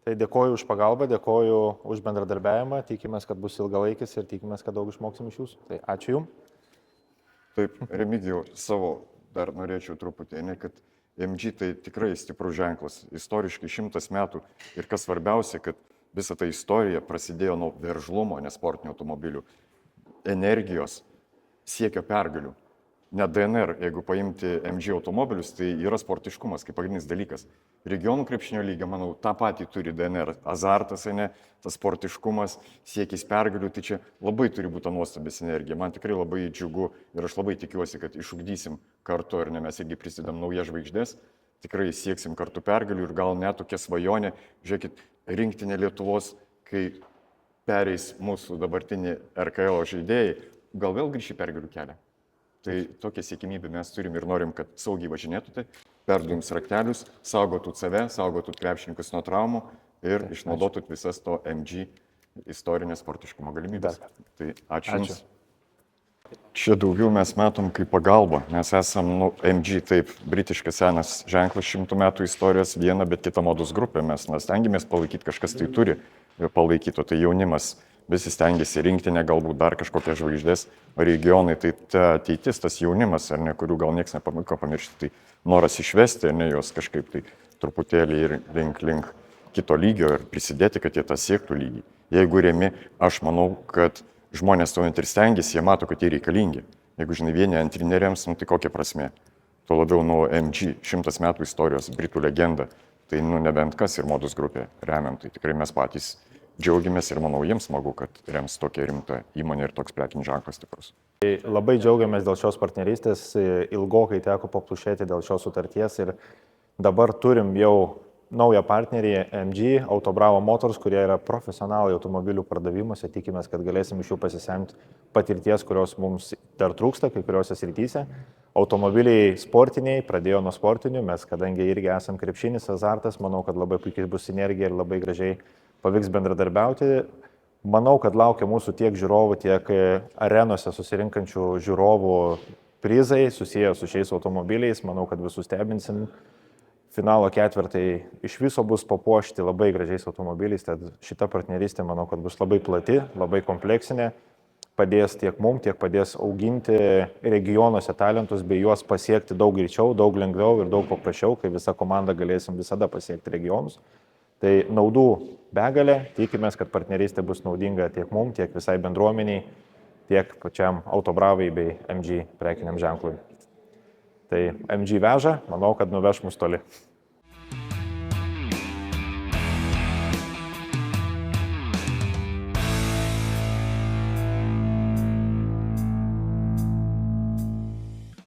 Tai dėkoju už pagalbą, dėkoju už bendradarbiavimą, tikimės, kad bus ilgalaikis ir tikimės, kad daug išmoksim iš jūsų. Tai ačiū Jums. Taip, Remigijau, savo dar norėčiau truputį, kad MG tai tikrai stiprus ženklas, istoriškai 100 metų ir kas svarbiausia, kad visa ta istorija prasidėjo nuo veržlumo, nesportinių automobilių, energijos, siekio pergalių. Net DNR, jeigu paimti MG automobilius, tai yra sportiškumas kaip pagrindinis dalykas. Regionų krepšinio lyga, manau, tą patį turi DNR. Azartas, tas sportiškumas, siekis pergalių, tai čia labai turi būti nuostabi sinergija. Man tikrai labai džiugu ir aš labai tikiuosi, kad išugdysim kartu, ar ne, mes irgi prisidam naujas žvaigždės, tikrai sieksim kartu pergalių ir gal net tokia svajonė, žiūrėkit, rinktinė Lietuvos, kai pereis mūsų dabartinį RKL žaidėjai, gal vėl grįš į pergalių kelią. Tai tokia siekimybė mes turim ir norim, kad saugiai važinėtumėte, perduotum raktelius, saugotum save, saugotum krepšininkus nuo traumų ir išnaudotum visas to MG istorinės sportiškumo galimybės. Tai ačiū Jums. Čia daugiau mes matom kaip pagalba. Mes esam, MG taip, britiškas senas ženklas 100 metų istorijos, viena, bet kita modus grupė. Mes stengiamės palaikyti, kažkas tai turi palaikyti, o tai jaunimas. Visi stengiasi rinktinę, galbūt dar kažkokias žvaigždės, o regionai, tai ta ateitis, tas jaunimas, ar ne, kurių gal niekas nepavyko pamiršti, tai noras išvesti, ar ne, jos kažkaip tai truputėlį ir link kito lygio ir prisidėti, kad jie tą siektų lygį. Jeigu remi, aš manau, kad žmonės to net ir stengiasi, jie mato, kad jie reikalingi. Jeigu, žinai, vieni antrineriams, tai kokia prasmė? Tuo labiau nuo MG, 100 metų istorijos, Britų legenda, tai nebent kas ir modus grupė remiam, tai tikrai mes patys džiaugiamės ir manau jiems smagu, kad rems tokia rimta įmonė ir toks prekinis ženklas stiprus. Labai džiaugiamės dėl šios partnerystės, ilgokai teko paplušėti dėl šios sutarties ir dabar turim jau naują partnerį MG, Autobravo Motors, kurie yra profesionalai automobilių pardavimuose, tikimės, kad galėsim iš jų pasisemti patirties, kurios mums dar trūksta kai kuriuose srityse. Automobiliai sportiniai, pradėjo nuo sportinių, mes kadangi irgi esam krepšinis, azartas, manau, kad labai puikiai bus sinergija ir labai gražiai pavyks bendradarbiauti. Manau, kad laukia mūsų tiek žiūrovų, tiek arenose susirinkančių žiūrovų prizai susiję su šiais automobiliais. Manau, kad visus stebinsim. Finalo ketvirtai iš viso bus papuošti labai gražiais automobiliais, tad šita partnerystė, manau, kad bus labai plati, labai kompleksinė, padės tiek mums, tiek padės auginti regionuose talentus, bei juos pasiekti daug greičiau, daug lengviau ir daug paprasčiau, kai visa komanda galėsim visada pasiekti regionus. Tai naudų begalė, tikimės, kad partnerystė bus naudinga tiek mums, tiek visai bendruomeniai, tiek pačiam Autobravai bei MG prekiniam ženklui. Tai MG veža, manau, kad nuveš mus toli.